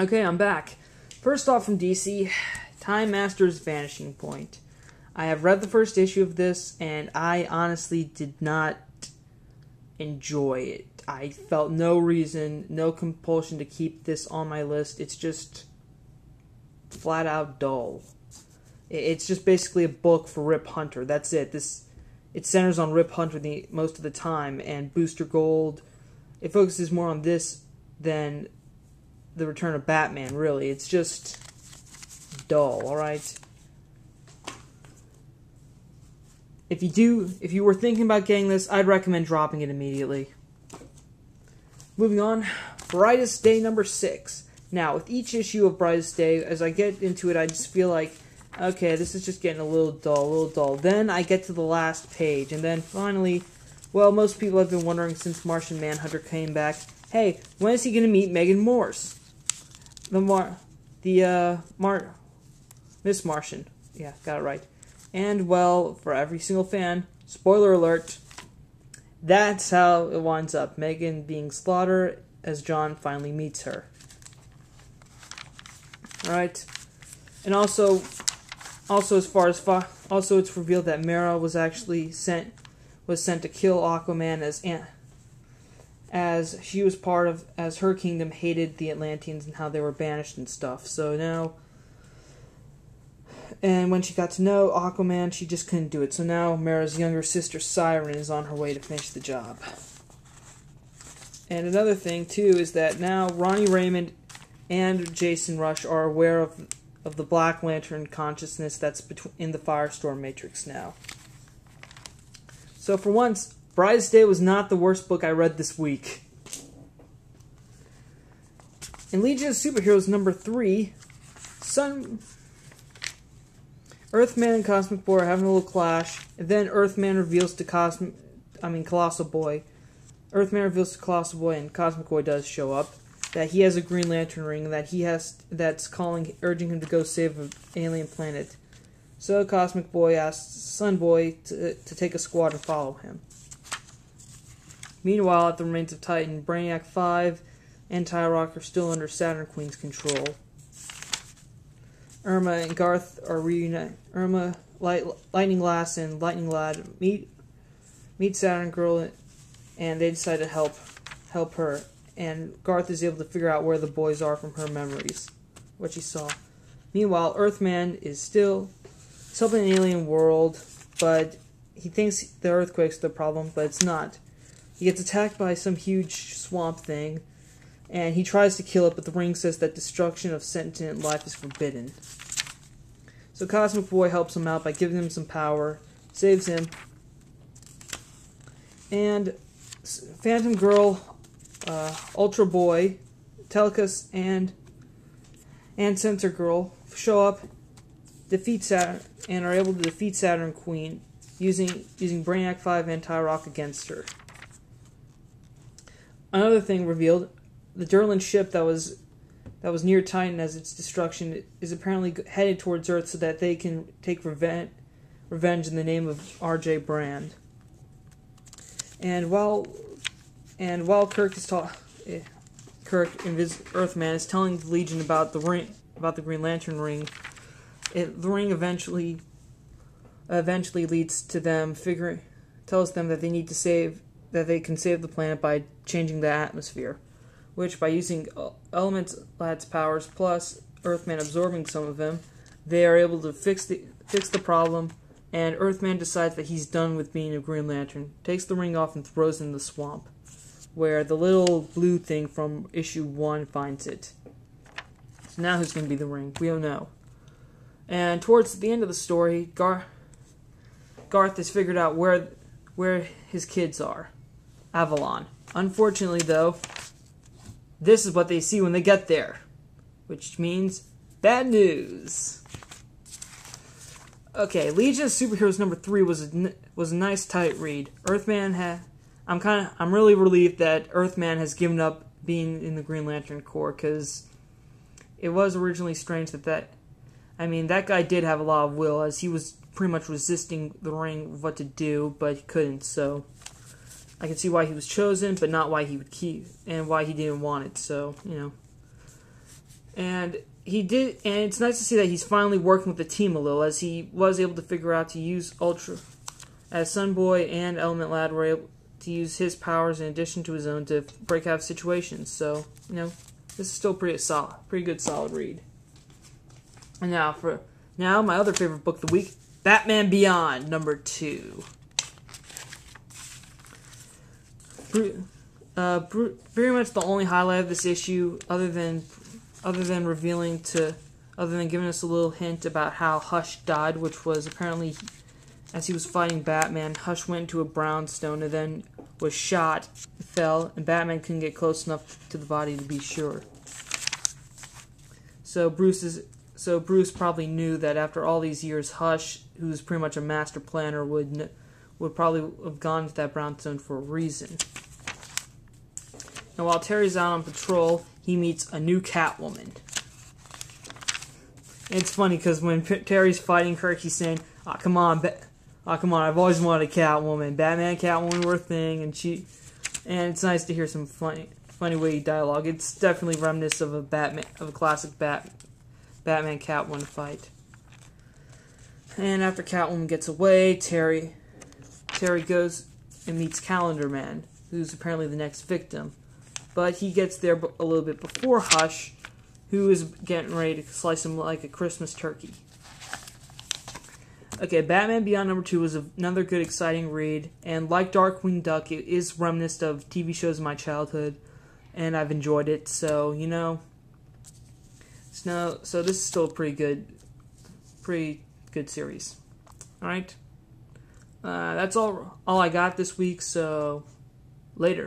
Okay, I'm back. First off from DC, Time Master's Vanishing Point. I have read the first issue of this, and I honestly did not enjoy it. I felt no reason, no compulsion to keep this on my list. It's just flat out dull. It's just basically a book for Rip Hunter. That's it. It centers on Rip Hunter most of the time, and Booster Gold. It focuses more on this than the Return of Batman, really. It's just dull, alright? If you were thinking about getting this, I'd recommend dropping it immediately. Moving on, Brightest Day number 6. Now, with each issue of Brightest Day, as I get into it, I just feel like, okay, this is just getting a little dull. Then I get to the last page, and then finally, well, most people have been wondering since Martian Manhunter came back, hey, when is he going to meet Megan Morse? Miss Martian. Yeah, got it right. And, well, for every single fan, spoiler alert, that's how it winds up. Megan being slaughtered as John finally meets her. Alright. And also it's revealed that Mara was actually sent to kill Aquaman as she was as her kingdom hated the Atlanteans and how they were banished and stuff. So now, and when she got to know Aquaman, she just couldn't do it. So now Mara's younger sister Siren is on her way to finish the job. And another thing too is that now Ronnie Raymond and Jason Rusch are aware of the Black Lantern consciousness that's in the Firestorm Matrix now. So for once, Brightest Day was not the worst book I read this week. In Legion of Superheroes number 3, Earthman and Cosmic Boy are having a little clash, and then Earthman reveals to Colossal Boy. Earthman reveals to Colossal Boy, and Cosmic Boy does show up, that he has a Green Lantern ring, and that's urging him to go save an alien planet. So Cosmic Boy asks Sun Boy to take a squad and follow him. Meanwhile, at the Remains of Titan, Brainiac 5 and Tyrock are still under Saturn Queen's control. Irma and Garth are reunited. Irma, Lightning Lass, and Lightning Lad meet Saturn Girl, and they decide to help her. And Garth is able to figure out where the boys are from her memories, what she saw. Meanwhile, Earthman is still helping an alien world, but he thinks the earthquake's the problem, but it's not. He gets attacked by some huge swamp thing, and he tries to kill it, but the ring says that destruction of sentient life is forbidden. So Cosmic Boy helps him out by giving him some power, saves him, and Phantom Girl, Ultra Boy, Telecus, and Sensor Girl show up, defeat Saturn, and are able to defeat Saturn Queen using Brainiac 5 and Tyrock against her. Another thing revealed: the Durlan ship that was near Titan as its destruction is apparently headed towards Earth so that they can take revenge in the name of R.J. Brand. And while Kirk and Earthman is telling the Legion about the Green Lantern ring, the ring eventually leads to them tells them that they can save the planet by changing the atmosphere, which by using Elements Lad's powers plus Earthman absorbing some of them, they are able to fix the problem. And Earthman decides that he's done with being a Green Lantern, takes the ring off and throws it in the swamp, where the little blue thing from issue 1 finds it. So now who's going to be the ring? We don't know. And towards the end of the story, Garth has figured out where his kids are. Avalon. Unfortunately, though, this is what they see when they get there, which means bad news. Okay, Legion of Superheroes number 3 was a nice tight read. I'm really relieved that Earthman has given up being in the Green Lantern Corps, because it was originally strange that guy did have a lot of will, as he was pretty much resisting the ring of what to do, but he couldn't. So I can see why he was chosen, but not why he would keep, and why he didn't want it. So, And it's nice to see that he's finally working with the team a little, as he was able to figure out to use Ultra, as Sunboy and Element Lad were able to use his powers in addition to his own to break out of situations. So, this is still pretty good solid read. And now my other favorite book of the week, Batman Beyond #2. Very much the only highlight of this issue, other than giving us a little hint about how Hush died, which was apparently as he was fighting Batman. Hush went into a brownstone and then was shot, fell, and Batman couldn't get close enough to the body to be sure. So Bruce probably knew that after all these years, Hush, who's pretty much a master planner, would probably have gone to that brownstone for a reason. Now, while Terry's out on patrol, he meets a new Catwoman. And it's funny because when Terry's fighting her, he's saying, "Oh, come on, I've always wanted a Catwoman. Batman, Catwoman were a thing," and it's nice to hear some funny witty dialogue. It's definitely reminiscent of a classic Batman Catwoman fight. And after Catwoman gets away, Terry goes and meets Calendar Man, who's apparently the next victim. But he gets there a little bit before Hush, who is getting ready to slice him like a Christmas turkey. Okay, Batman Beyond #2 was another good, exciting read, and like Darkwing Duck, it is reminiscent of TV shows of my childhood, and I've enjoyed it. So so this is still a pretty good series. All right, that's all I got this week. So later.